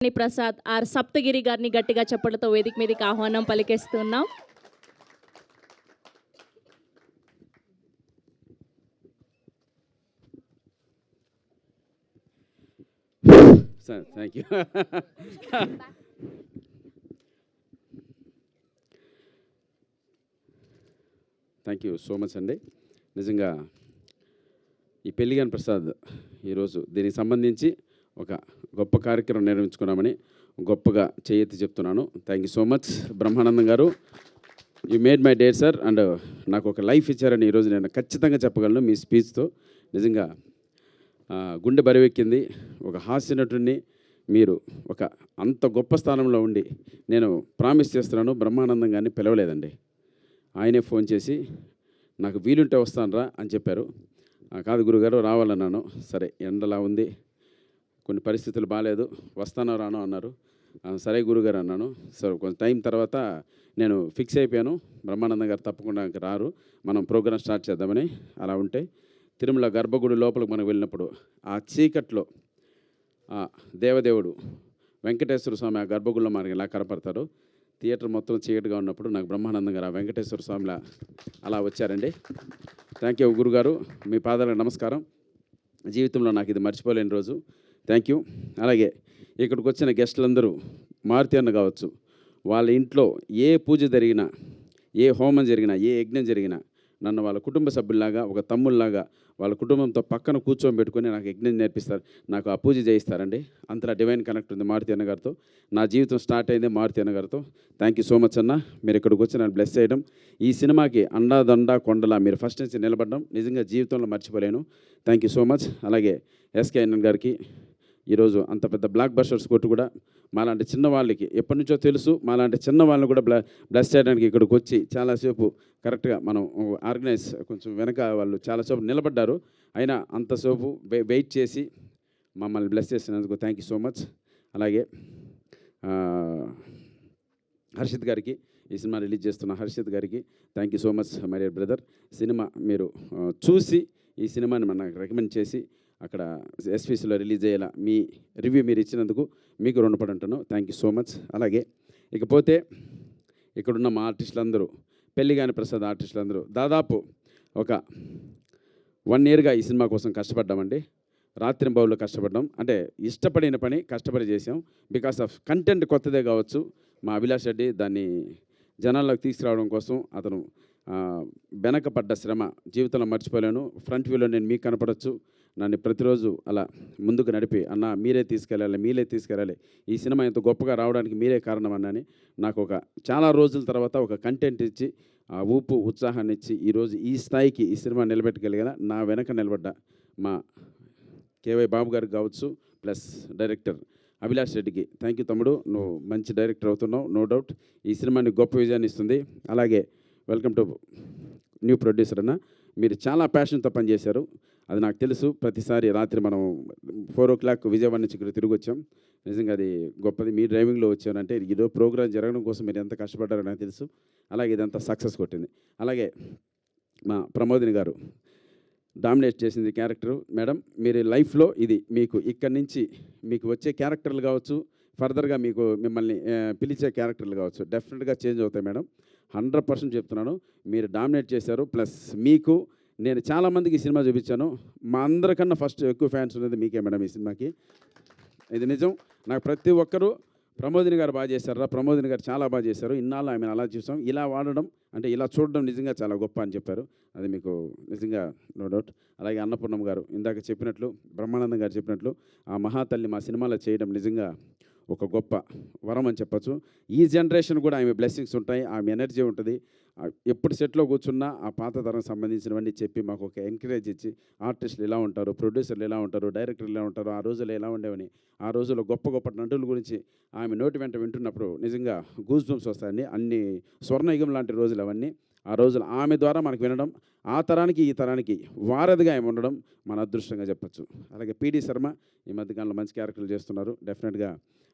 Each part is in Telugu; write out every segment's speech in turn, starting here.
ప్రసాద్ ఆర్ సప్తగిరి గారిని గట్టిగా చప్పట్లతో వేదిక మీదకి ఆహ్వానం పలికేస్తున్నాం. Sir thank you. Thank you so much అండి. నిజంగా ఈ పెళ్లిగాని ప్రసాద్ ఈరోజు దీనికి సంబంధించి ఒక గొప్ప కార్యక్రమం నిర్వహించుకున్నామని గొప్పగా చేయెత్తి చెప్తున్నాను. Thank you so much Brahmanandam garu. You made my day sir. And నాకు ఒక లైఫ్ ఇచ్చారని ఈరోజు నేను ఖచ్చితంగా చెప్పగలను మీ స్పీచ్తో. నిజంగా గుండె బరువెక్కింది. ఒక హాస్య నటుడిని మీరు ఒక అంత గొప్ప స్థానంలో ఉండి నేను ప్రామిస్ చేస్తున్నాను, బ్రహ్మానందం గారిని పిలవలేదండి. ఆయనే ఫోన్ చేసి నాకు వీలుంటే వస్తానురా అని చెప్పారు. కాదు గురుగారు రావాలన్నాను. సరే ఎండలా ఉంది, కొన్ని పరిస్థితులు బాగాలేదు, వస్తానో రానో అన్నారు. సరే గురుగారు అన్నాను. సరే కొంచెం టైం తర్వాత నేను ఫిక్స్ అయిపోయాను, బ్రహ్మానందం గారు తప్పకుండా రారు, మనం ప్రోగ్రామ్ స్టార్ట్ చేద్దామని. అలా ఉంటే తిరుమల గర్భగుడి లోపలికి మనం వెళ్ళినప్పుడు ఆ చీకట్లో ఆ దేవదేవుడు వెంకటేశ్వర స్వామి ఆ గర్భగుడిలో మనకి ఎలా కనపడతారు. థియేటర్ మొత్తం చీకటిగా ఉన్నప్పుడు నాకు బ్రహ్మానందం గారు ఆ వెంకటేశ్వర స్వామిలా అలా వచ్చారండి. థ్యాంక్ యూ గురుగారు, మీ పాదాలకు నమస్కారం. జీవితంలో నాకు ఇది మర్చిపోలేని రోజు. Thank you. అలాగే ఇక్కడికి వచ్చిన గెస్టులందరూ మారుతి అన్న కావచ్చు, వాళ్ళ ఇంట్లో ఏ పూజ జరిగినా, ఏ హోమం జరిగినా, ఏ యజ్ఞం జరిగినా నన్ను వాళ్ళ కుటుంబ సభ్యుల్లాగా, ఒక తమ్ముళ్ళలాగా వాళ్ళ కుటుంబంతో పక్కన కూర్చోబెట్టుకొని నాకు యజ్ఞం నేర్పిస్తారు, నాకు ఆ పూజ చేయిస్తారండి. అంతలా డివైన్ కనెక్ట్ ఉంది మారుతి అన్న గారితో. నా జీవితం స్టార్ట్ అయింది మారుతి అన్న గారితో. థ్యాంక్ యూ సో మచ్ అన్న, మీరు ఇక్కడికి వచ్చి నన్ను బ్లెస్ చేయడం, ఈ సినిమాకి అండాదండా కొండలా మీరు ఫస్ట్ నుంచి నిలబడడం నిజంగా జీవితంలో మర్చిపోలేను. Thank you so much. అలాగే ఎస్కే అన్న గారికి ఈరోజు అంత పెద్ద బ్లాక్ బస్టర్స్ కొట్టు కూడా మాలాంటి చిన్న వాళ్ళకి ఎప్పటి నుంచో తెలుసు, మాలాంటి చిన్న వాళ్ళని కూడా బ్లెస్ చేయడానికి ఇక్కడికి వచ్చి చాలాసేపు కరెక్ట్గా మనం ఆర్గనైజ్ కొంచెం వెనక వాళ్ళు చాలాసేపు నిలబడ్డారు, అయినా అంతసేపు వెయిట్ చేసి మమ్మల్ని బ్లెస్ చేసినందుకు థ్యాంక్ యూ సో మచ్. అలాగే హర్షిత్ గారికి, ఈ సినిమా రిలీజ్ చేస్తున్న హర్షిత్ గారికి thank you so much my dear brother. Cinema మీరు చూసి ఈ సినిమాని మనకు రికమెండ్ చేసి అక్కడ ఎస్పీసీలో రిలీజ్ అయ్యేలా మీ రివ్యూ మీరు ఇచ్చినందుకు మీకు రుణపడి ఉంటాను. Thank you so much. అలాగే ఇకపోతే ఇక్కడున్న మా ఆర్టిస్టులందరూ, పెళ్లిగాని ప్రసాద్ ఆర్టిస్టులందరూ దాదాపు ఒక 1 yearగా ఈ సినిమా కోసం కష్టపడ్డామండి. రాత్రింబౌల్లో కష్టపడ్డాం. అంటే ఇష్టపడిన పని కష్టపడి చేసాం. బికాస్ ఆఫ్ కంటెంట్ కొత్తదే కావచ్చు, మా అభిలాష్ రెడ్డి దాన్ని జనాల్లోకి తీసుకురావడం కోసం అతను వెనకపడ్డ శ్రమ జీవితంలో మర్చిపోలేను. ఫ్రంట్ వ్యూలో నేను మీకు కనపడవచ్చు, నన్ను ప్రతిరోజు అలా ముందుకు నడిపి అన్న మీరే తీసుకెళ్ళాలి, ఈ సినిమా ఇంత గొప్పగా రావడానికి మీరే కారణం అన్నని నాకు ఒక చాలా రోజుల తర్వాత ఒక కంటెంట్ ఇచ్చి ఆ ఊపు ఉత్సాహాన్ని ఇచ్చి ఈరోజు ఈ స్థాయికి ఈ సినిమా నిలబెట్టగలిగిన నా వెనక నిలబడ్డ మా కేవై బాబు గారికి కావచ్చు, ప్లస్ డైరెక్టర్ అభిలాష్ రెడ్డికి థ్యాంక్ యూ తమ్ముడు, నువ్వు మంచి డైరెక్టర్ అవుతున్నావు, నో డౌట్ ఈ సినిమాని గొప్ప విజయాన్ని ఇస్తుంది. అలాగే వెల్కమ్ టు న్యూ ప్రొడ్యూసర్ అన్న, మీరు చాలా ప్యాషన్తో పనిచేశారు, అది నాకు తెలుసు. ప్రతిసారి రాత్రి మనం 4 o'clock విజయవాడ నుంచి ఇక్కడ తిరిగి వచ్చాం. నిజంగా అది గొప్పది. మీ డ్రైవింగ్లో వచ్చానంటే ఇదో ప్రోగ్రామ్ జరగడం కోసం మీరు ఎంత కష్టపడ్డారో నాకు తెలుసు. అలాగే ఇదంతా సక్సెస్ కొట్టింది. అలాగే మా ప్రమోదిని గారు డామినేట్ చేసింది క్యారెక్టరు. మేడం మీరు లైఫ్లో ఇది మీకు ఇక్కడి నుంచి మీకు వచ్చే క్యారెక్టర్లు కావచ్చు, ఫర్దర్గా మీకు మిమ్మల్ని పిలిచే క్యారెక్టర్లు కావచ్చు, డెఫినెట్గా చేంజ్ అవుతాయి మేడం. 100% చెప్తున్నాను. మీరు డామినేట్ చేశారు. ప్లస్ మీకు నేను చాలామందికి ఈ సినిమా చూపించాను, మా అందరికన్నా ఫస్ట్ ఎక్కువ ఫ్యాన్స్ ఉన్నది మీకే మేడం ఈ సినిమాకి. ఇది నిజం. నాకు ప్రతి ఒక్కరూ ప్రమోదిని గారు బాగా చేశారా, ప్రమోదిని గారు చాలా బాగా చేశారు, ఇన్నాళ్ళు ఆమెను అలా చూసాం, ఇలా వాడడం అంటే ఇలా చూడడం నిజంగా చాలా గొప్ప అని చెప్పారు. అది మీకు నిజంగా నో డౌట్. అలాగే అన్నపూర్ణమ్మ గారు ఇందాక చెప్పినట్లు, బ్రహ్మానందం గారు చెప్పినట్లు ఆ మహాతల్లి మా సినిమాలో చేయడం నిజంగా ఒక గొప్ప వరం అని చెప్పచ్చు. ఈ జనరేషన్ కూడా ఆమె బ్లెస్సింగ్స్ ఉంటాయి, ఆమె ఎనర్జీ ఉంటుంది. ఎప్పుడు సెట్లో కూర్చున్నా ఆ పాత తరం సంబంధించినవన్నీ చెప్పి మాకు ఒక ఎంకరేజ్ ఇచ్చి ఆర్టిస్టులు ఎలా ఉంటారు, ప్రొడ్యూసర్లు ఎలా ఉంటారు, డైరెక్టర్లు ఎలా ఉంటారు, ఆ రోజుల్లో ఎలా ఉండేవని, ఆ రోజుల్లో గొప్ప గొప్ప నటుల గురించి ఆమె నోటి వెంట వింటున్నప్పుడు నిజంగా గూస్ బంప్స్ వస్తాయండి. అన్ని స్వర్ణయుగం లాంటి రోజులు అవన్నీ. ఆ రోజులు ఆమె ద్వారా మనకు వినడం, ఆ తరానికి ఈ తరానికి వారధిగా ఆమె ఉండడం మన అదృష్టంగా చెప్పచ్చు. అలాగే పీడి శర్మ ఈ మధ్యకాలంలో మంచి క్యారెక్టర్లు చేస్తున్నారు. డెఫినెట్గా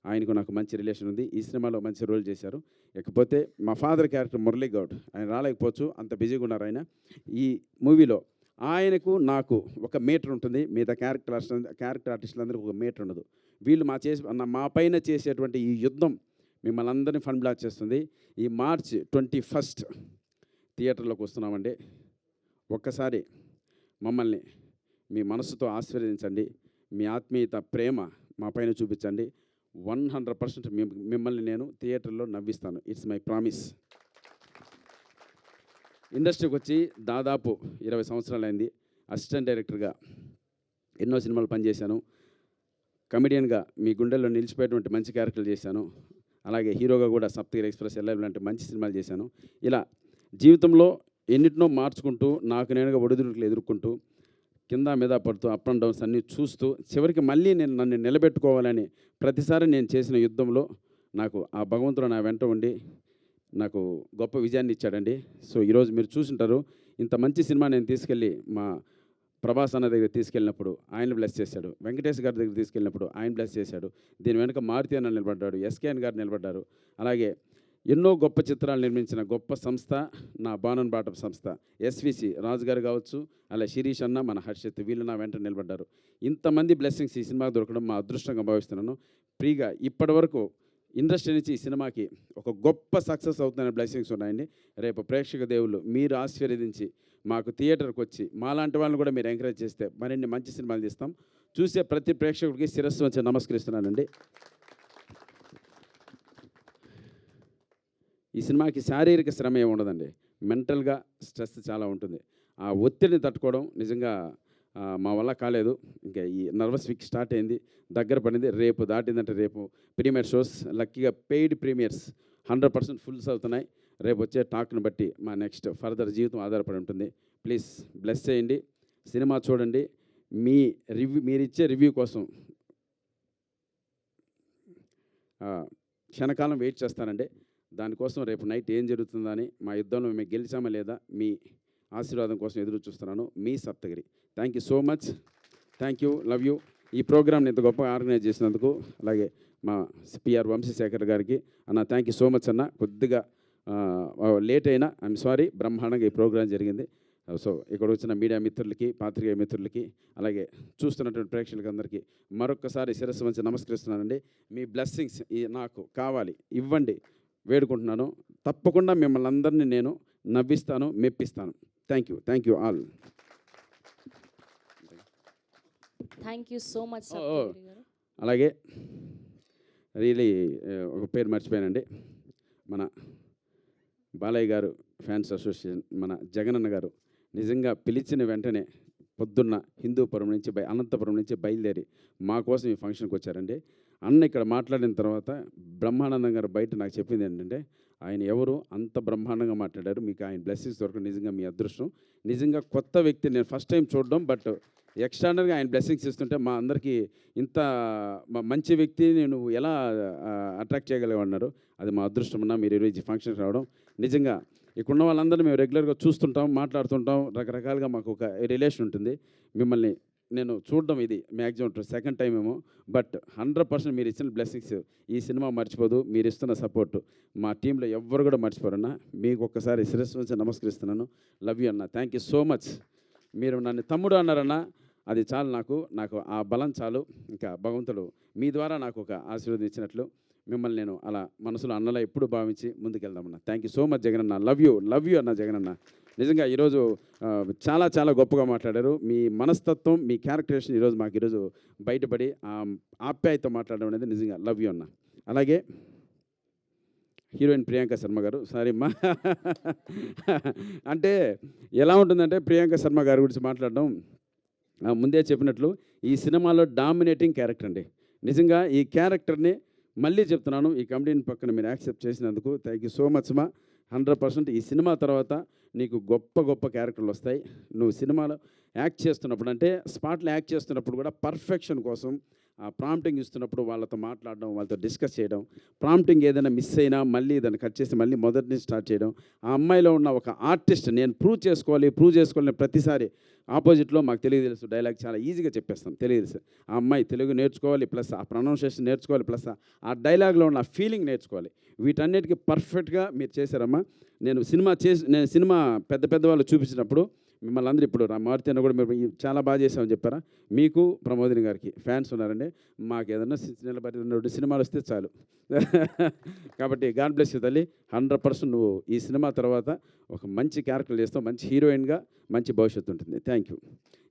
ఆయనకు నాకు మంచి రిలేషన్ ఉంది, ఈ సినిమాలో మంచి రోల్ చేశారు. ఇకపోతే మా ఫాదర్ క్యారెక్టర్ మురళీ గౌడ్, ఆయన రాలేకపోవచ్చు, అంత బిజీగా ఉన్నారు ఆయన. ఈ మూవీలో ఆయనకు నాకు ఒక మీటర్ ఉంటుంది, మిగతా క్యారెక్టర్ ఆర్టిస్టులందరికీ ఒక మీటర్ ఉండదు. వీళ్ళు మా పైన చేసేటువంటి ఈ యుద్ధం మిమ్మల్ని అందరినీ ఫన్ బ్లాక్ చేస్తుంది. ఈ మార్చ్ 21 థియేటర్లోకి వస్తున్నామండి. ఒక్కసారి మమ్మల్ని మీ మనసుతో ఆశీర్వదించండి. మీ ఆత్మీయత, ప్రేమ మా పైన చూపించండి. 100% మిమ్మల్ని నేను థియేటర్లో నవ్విస్తాను. It's my promise. ఇండస్ట్రీకి వచ్చి దాదాపు 20 సంవత్సరాలైంది. అసిస్టెంట్ డైరెక్టర్గా ఎన్నో సినిమాలు పనిచేశాను. కమెడియన్గా మీ గుండెల్లో నిలిచిపోయేటువంటి మంచి క్యారెక్టర్లు చేశాను. అలాగే హీరోగా కూడా సప్తగిరి ఎక్స్ప్రెస్, ఎల్ఐ లాంటి మంచి సినిమాలు చేశాను. ఇలా జీవితంలో ఎన్నిటినో మార్చుకుంటూ నాకు నేనుగా ఒడిదుడుకులు ఎదుర్కొంటూ కింద మీద పడుతూ అప్ అండ్ డౌన్స్ అన్నీ చూస్తూ చివరికి మళ్ళీ నన్ను నిలబెట్టుకోవాలని ప్రతిసారి నేను చేసిన యుద్ధంలో నాకు ఆ భగవంతుడు నా వెంట ఉండి నాకు గొప్ప విజయాన్ని ఇచ్చాడండి. సో ఈరోజు మీరు చూసుంటారు, ఇంత మంచి సినిమా నేను తీసుకెళ్ళి మా ప్రభాస్ అన్న దగ్గర తీసుకెళ్ళినప్పుడు ఆయన బ్లెస్ చేశాడు. వెంకటేష్ గారి దగ్గర తీసుకెళ్ళినప్పుడు ఆయన బ్లెస్ చేశాడు. దీని వెనుక మారుతి అన్న నిలబడ్డాడు, ఎస్కేఎన్ గారు నిలబడ్డారు. అలాగే ఎన్నో గొప్ప చిత్రాలు నిర్మించిన గొప్ప సంస్థ నా బాణన్ బాటప్ సంస్థ. ఎస్విసి రాజు గారు కావచ్చు, అలా శిరీష్ అన్న, మన హర్షిత్, వీళ్ళు నా వెంట నిలబడ్డారు. ఇంతమంది బ్లెస్సింగ్స్ ఈ సినిమాకి దొరకడం మా అదృష్టంగా భావిస్తున్నాను. ఫ్రీగా ఇప్పటి వరకు ఇండస్ట్రీ నుంచి ఈ సినిమాకి ఒక గొప్ప సక్సెస్ అవుతున్న బ్లెస్సింగ్స్ ఉన్నాయండి. రేపు ప్రేక్షక దేవుళ్ళు మీరు ఆశీర్వదించి మాకు థియేటర్కి వచ్చి మాలాంటి వాళ్ళని కూడా మీరు ఎంకరేజ్ చేస్తే మరిన్ని మంచి సినిమాలు తీస్తాం. చూసే ప్రతి ప్రేక్షకుడికి శిరస్సు వచ్చి నమస్కరిస్తున్నానండి. ఈ సినిమాకి శారీరక శ్రమ ఏమి ఉండదండి, మెంటల్గా స్ట్రెస్ చాలా ఉంటుంది. ఆ ఒత్తిడిని తట్టుకోవడం నిజంగా మా వల్ల కాలేదు. ఇంకా ఈ నర్వస్ వీక్ స్టార్ట్ అయింది, దగ్గర పడింది. రేపు దాటిందంటే రేపు ప్రీమియర్ షోస్, లక్కీగా పెయిడ్ ప్రీమియర్స్ 100% ఫుల్స్ అవుతున్నాయి. రేపు వచ్చే టాక్ను బట్టి మా నెక్స్ట్ ఫర్దర్ జీవితం ఆధారపడి ఉంటుంది. ప్లీజ్ బ్లెస్ చేయండి, సినిమా చూడండి. మీరిచ్చే రివ్యూ కోసం క్షణకాలం వెయిట్ చేస్తానండి. దానికోసం రేపు నైట్ ఏం జరుగుతుందని, మా యుద్ధంలో మేము గెలిచామా లేదా, మీ ఆశీర్వాదం కోసం ఎదురు చూస్తున్నాను. మీ Saptagiri. Thank you so much. Thank you, love you. ఈ ప్రోగ్రామ్ని ఇంత గొప్పగా ఆర్గనైజ్ చేసినందుకు, అలాగే మా పిఆర్ వంశీశేఖర్ గారికి అన్న థ్యాంక్ యూ సో మచ్ అన్న. కొద్దిగా లేట్ అయినా ఐఎమ్ సారీ, బ్రహ్మాండంగా ఈ ప్రోగ్రాం జరిగింది. సో ఇక్కడ వచ్చిన మీడియా మిత్రులకి, పాత్రికేయ మిత్రులకి, అలాగే చూస్తున్నటువంటి ప్రేక్షకులకి అందరికీ మరొక్కసారి శిరస్సు వంచి నమస్కరిస్తున్నానండి. మీ బ్లెస్సింగ్స్ నాకు కావాలి, ఇవ్వండి, వేడుకుంటున్నాను. తప్పకుండా మిమ్మల్ని అందరినీ నేను నవ్విస్తాను, మెప్పిస్తాను. Thank you all. Thank you so much. అలాగే రియలీ ఒక పేరు మర్చిపోయానండి. మన బాలయ్య గారు ఫ్యాన్స్ అసోసియేషన్, మన జగనన్న గారు నిజంగా పిలిచిన వెంటనే పొద్దున్న హిందూపురం నుంచి అనంతపురం నుంచి బయలుదేరి మా కోసం ఈ ఫంక్షన్కి వచ్చారండి. అన్న ఇక్కడ మాట్లాడిన తర్వాత బ్రహ్మానందం గారు బయట నాకు చెప్పింది ఏంటంటే, ఆయన ఎవరు అంత బ్రహ్మాండంగా మాట్లాడారు, మీకు ఆయన బ్లెస్సింగ్స్ దొరకడం నిజంగా మీ అదృష్టం. నిజంగా కొత్త వ్యక్తి నేను ఫస్ట్ టైం చూడడం, బట్ ఎక్స్ట్రాడనరీగా ఆయన బ్లెస్సింగ్స్ ఇస్తుంటే మా అందరికీ ఇంత మంచి వ్యక్తిని నువ్వు ఎలా అట్రాక్ట్ చేయగలిగామన్నారు. అది మా అదృష్టం అన్న. మీరు ఈరోజు ఫంక్షన్కి రావడం నిజంగా ఇక్కడున్న వాళ్ళందరూ మేము రెగ్యులర్గా చూస్తుంటాం, మాట్లాడుతుంటాం, రకరకాలుగా మాకు ఒక రిలేషన్ ఉంటుంది. మిమ్మల్ని నేను చూడడం ఇది మ్యాక్సిమం సెకండ్ టైం ఏమో, బట్ 100% మీరు ఇచ్చిన బ్లెస్సింగ్స్ ఈ సినిమా మర్చిపోదు. మీరు ఇస్తున్న సపోర్టు మా టీంలో ఎవ్వరు కూడా మర్చిపోరన్న. మీకు ఒక్కసారి శిరస్సు నుంచి నమస్కరిస్తున్నాను. లవ్ యూ అన్న. Thank you so much. మీరు నన్ను తమ్ముడు అన్నారన్న, అది చాలు నాకు ఆ బలం చాలు. ఇంకా భగవంతుడు మీ ద్వారా నాకు ఒక ఆశీర్వాదం ఇచ్చినట్లు మిమ్మల్ని నేను అలా మనసులో అన్నలా ఎప్పుడు భావించి ముందుకెళ్దామన్నా. Thank you so much Jagananna. Love you అన్న జగనన్న. నిజంగా ఈరోజు చాలా గొప్పగా మాట్లాడారు. మీ మనస్తత్వం, మీ క్యారెక్టరేషన్ ఈరోజు మాకు బయటపడి ఆప్యాయత మాట్లాడడం అనేది నిజంగా లవ్ యూ అన్న. అలాగే హీరోయిన్ ప్రియాంక శర్మ గారు, సారీ అమ్మా, అంటే ఎలా ఉంటుందంటే ప్రియాంక శర్మ గారి గురించి మాట్లాడడం, ముందే చెప్పినట్లు ఈ సినిమాలో డామినేటింగ్ క్యారెక్టర్ అండి. నిజంగా ఈ క్యారెక్టర్ని మళ్ళీ చెప్తున్నాను, ఈ కమిటీని పక్కన మీరు యాక్సెప్ట్ చేసినందుకు థ్యాంక్ యూ సో మచ్ మా. 100% ఈ సినిమా తర్వాత నీకు గొప్ప క్యారెక్టర్లు వస్తాయి. నువ్వు సినిమాలో యాక్ట్ చేస్తున్నప్పుడు, అంటే స్పాట్లో యాక్ట్ చేస్తున్నప్పుడు కూడా పర్ఫెక్షన్ కోసం ఆ ప్రాంప్టింగ్ ఇస్తున్నప్పుడు వాళ్ళతో మాట్లాడడం, వాళ్ళతో డిస్కస్ చేయడం, ప్రాంప్టింగ్ ఏదైనా మిస్ అయినా మళ్ళీ దాన్ని కట్ చేసి మళ్ళీ మొదటి నుంచి స్టార్ట్ చేయడం. ఆ అమ్మాయిలో ఉన్న ఒక ఆర్టిస్ట్ నేను ప్రూవ్ చేసుకోవాలని ప్రతిసారి ఆపోజిట్లో మాకు తెలుసు డైలాగ్ చాలా ఈజీగా చెప్పేస్తాం, తెలుసు. ఆ అమ్మాయి తెలుగు నేర్చుకోవాలి, ప్లస్ ఆ ప్రొనౌన్సియేషన్ నేర్చుకోవాలి, ప్లస్ ఆ డైలాగ్లో ఉన్న ఫీలింగ్ నేర్చుకోవాలి. వీటన్నిటికీ పర్ఫెక్ట్గా మీరు చేశారమ్మా. నేను సినిమా పెద్ద వాళ్ళు చూపించినప్పుడు మిమ్మల్ని అందరూ ఇప్పుడు మారుతి అన్న కూడా మీరు చాలా బాగా చేసామని చెప్పారా, మీకు ప్రమోదిని గారికి ఫ్యాన్స్ ఉన్నారండి. మాకు ఏదన్నా నిలబడి 2 సినిమాలు వస్తే చాలు. కాబట్టి గాడ్ బ్లెస్ యూ తల్లి. 100% నువ్వు ఈ సినిమా తర్వాత ఒక మంచి క్యారెక్టర్ చేస్తావు, మంచి హీరోయిన్గా మంచి భవిష్యత్తు ఉంటుంది. Thank you.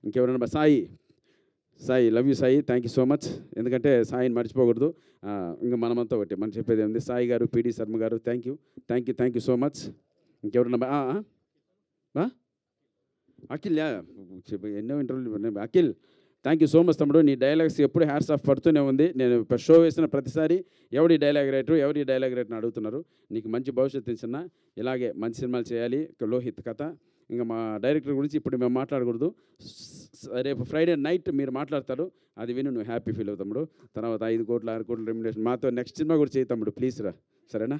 ఇంకెవరైనా Sai love you Sai, thank you so much. ఎందుకంటే సాయిని మర్చిపోకూడదు. ఇంకా మనమంతా ఒకటి మనం చెప్పేది ఏముంది. సాయి గారు, పిడి శర్మ గారు, థ్యాంక్ యూ సో మచ్. ఇంకెవరన్నా అఖిల్ ఎన్నో ఇంటర్వ్యూలు. Akhil thank you so much తమ్ముడు. నీ డైలాగ్స్ ఎప్పుడు హ్యాట్స్ ఆఫ్ పడుతూనే ఉంది. నేను షో వేసిన ప్రతిసారి ఎవరి డైలాగ్ రైటర్ అడుగుతున్నారు. నీకు మంచి భవిష్యత్తు చిన్న, ఇలాగే మంచి సినిమాలు చేయాలి. లోహిత్ కథ, ఇంకా మా డైరెక్టర్ గురించి ఇప్పుడు మేము మాట్లాడకూడదు. రేపు ఫ్రైడే నైట్ మీరు మాట్లాడతారు, అది విని నువ్వు హ్యాపీ ఫీల్ అవుతాడు. తర్వాత 5 కోట్ల 6 కోట్ల రెమ్యునరేషన్ మాతో నెక్స్ట్ సినిమా కూడా చేయి తమ్ముడు, ప్లీజ్ రా, సరేనా?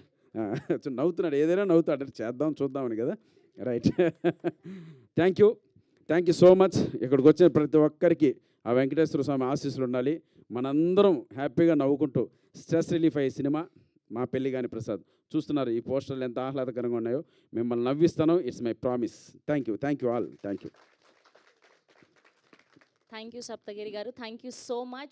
నవ్వుతున్నాడు, ఏదైనా నవ్వుతాడు, చేద్దాం చూద్దామని కదా. Right. Thank you so much. ఇక్కడికి వచ్చిన ప్రతి ఒక్కరికి ఆ వెంకటేశ్వర స్వామి ఆశీస్సులు ఉండాలి. మనందరం హ్యాపీగా నవ్వుకుంటూ స్ట్రెస్ రిలీఫ్ అయ్యే సినిమా మా పెళ్లి కాని ప్రసాద్. చూస్తున్నారు ఈ పోస్టర్లు ఎంత ఆహ్లాదకరంగా ఉన్నాయో. మిమ్మల్ని నవ్విస్తాను, it's my promise. Thank you all. Thank you Saptagiri garu, thank you so much.